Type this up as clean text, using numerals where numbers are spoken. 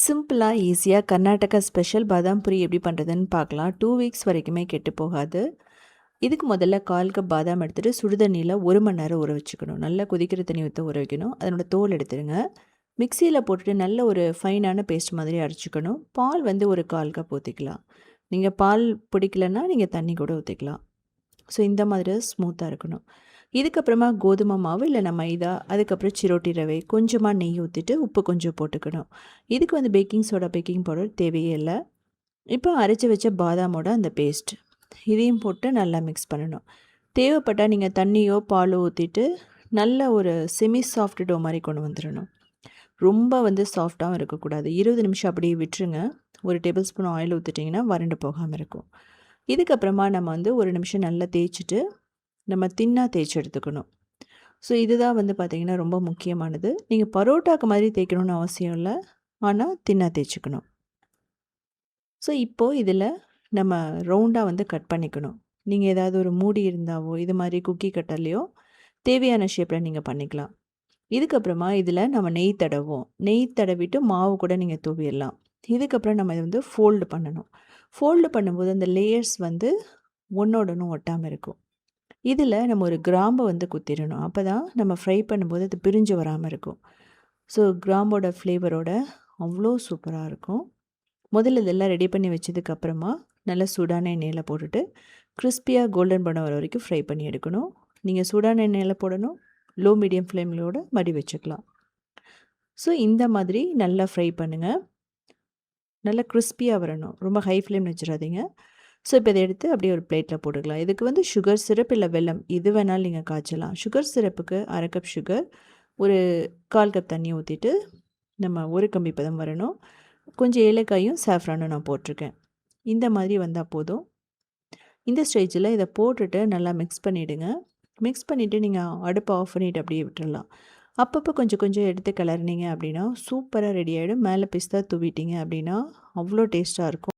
சிம்பிளா, ஈஸியா கர்நாடகா ஸ்பெஷல் பாதாம் பூரி எப்படி பண்ணுறதுன்னு பார்க்கலாம். 2 வீக்ஸ் வரைக்குமே கெட்டு போகாது. இதுக்கு முதல்ல 1/4 கப் பாதாம் எடுத்துட்டு சுடு தண்ணீல 1 மணி நேரம் ஊற வச்சுக்கணும். நல்லா கொதிக்கிற தண்ணி ஊத்த ஊற வைக்கணும். அதனோட தோல் எடுத்துருங்க. மிக்ஸியில போட்டுட்டு நல்ல ஒரு ஃபைனான பேஸ்ட் மாதிரி அரைச்சுக்கணும். பால் வந்து ஒரு 1/4 கப் ஊத்திக்கலாம். நீங்க பால் பிடிக்கலன்னா, நீங்க தண்ணி கூட ஊத்திக்கலாம். ஸோ இந்த மாதிரி ஸ்மூத்தா இருக்கணும். இதுக்கப்புறமா கோதுமை மாவு இல்லைனா மைதா, அதுக்கப்புறம் சிரோட்டி ரவை, கொஞ்சமாக நெய் ஊற்றிட்டு உப்பு கொஞ்சம் போட்டுக்கணும். இதுக்கு வந்து பேக்கிங் சோடா, பேக்கிங் பவுடர் தேவையே இல்லை. இப்போ அரைச்சி வச்ச பாதாமோட அந்த பேஸ்ட் இதையும் போட்டு நல்லா மிக்ஸ் பண்ணணும். தேவைப்பட்டால் நீங்கள் தண்ணியோ பாலோ ஊற்றிட்டு நல்ல ஒரு செமி சாஃப்ட் டோ மாதிரி கொண்டு வந்துடணும். ரொம்ப வந்து சாஃப்டாகவும் இருக்கக்கூடாது. 20 நிமிஷம் அப்படியே விட்டுருங்க. ஒரு டேபிள் ஸ்பூன் ஆயில் ஊற்றிட்டிங்கன்னா வறண்டு போகாமல் இருக்கும். இதுக்கப்புறமா நம்ம வந்து ஒரு நிமிஷம் நல்லா தேய்ச்சிட்டு நம்ம தின்னா தேய்ச்சி எடுத்துக்கணும். ஸோ இதுதான் வந்து பார்த்திங்கன்னா ரொம்ப முக்கியமானது. நீங்கள் பரோட்டாக்கு மாதிரி தேய்க்கணும்னு அவசியம் இல்லை. ஆனால் தின்னா தேய்ச்சிக்கணும். ஸோ இப்போது இதில் நம்ம ரவுண்டாக வந்து கட் பண்ணிக்கணும். நீங்கள் ஏதாவது ஒரு மூடி இருந்தாவோ இது மாதிரி குக்கி கட்டர்லையோ தேவையான ஷேப்பில் நீங்கள் பண்ணிக்கலாம். இதுக்கப்புறமா இதில் நம்ம நெய் தடவோம். நெய் தடவிட்டு மாவு கூட நீங்கள் தூவிடலாம். இதுக்கப்புறம் நம்ம இதை வந்து ஃபோல்டு பண்ணணும். ஃபோல்டு பண்ணும்போது அந்த லேயர்ஸ் வந்து ஒன்றோட ஒன்று ஒட்டாமல் இருக்கும். இதில் நம்ம ஒரு கிராம்பை வந்து குத்திடணும். அப்போ தான் நம்ம ஃப்ரை பண்ணும்போது அது பிரிஞ்சு வராமல் இருக்கும். ஸோ கிராம்போட ஃப்ளேவரோட அவ்வளோ சூப்பராக இருக்கும். முதல்ல இதெல்லாம் ரெடி பண்ணி வச்சதுக்கப்புறமா நல்லா சூடான எண்ணெயில் போட்டுட்டு கிறிஸ்பியாக கோல்டன் பண்ண வர வரைக்கும் ஃப்ரை பண்ணி எடுக்கணும். நீங்கள் சூடான எண்ணெயில் போடணும். லோ மீடியம் ஃப்ளேம்லோட மடி வச்சுக்கலாம். ஸோ இந்த மாதிரி நல்லா ஃப்ரை பண்ணுங்கள். நல்லா கிறிஸ்பியாக வரணும். ரொம்ப ஹை ஃப்ளேம் வச்சிடாதீங்க. ஸோ இப்போ இதை எடுத்து அப்படியே ஒரு பிளேட்டில் போட்டுக்கலாம். இதுக்கு வந்து சுகர் சிரப் இல்லை வெல்லம் எது வேணாலும் நீங்கள் காய்ச்சலாம். சுகர் சிரப்புக்கு 1/2 கப் சுகர், ஒரு 1/4 கப் தண்ணி ஊற்றிட்டு நம்ம ஒரு கம்பி பதம் வரணும். கொஞ்சம் ஏலக்காயும் சாஃப்ரானும் நான் போட்டிருக்கேன். இந்த மாதிரி வந்தால் போதும். இந்த ஸ்டேஜில் இதை போட்டுட்டு நல்லா மிக்ஸ் பண்ணிவிடுங்க. மிக்ஸ் பண்ணிவிட்டு நீங்கள் அடுப்பை ஆஃப் பண்ணிவிட்டு அப்படியே விட்டுடலாம். அப்பப்போ கொஞ்சம் கொஞ்சம் எடுத்து கிளறினீங்க அப்படின்னா சூப்பராக ரெடி ஆகிடும். மேலே பிஸ்தா தூவிட்டீங்க அப்படின்னா அவ்வளோ டேஸ்ட்டாக இருக்கும்.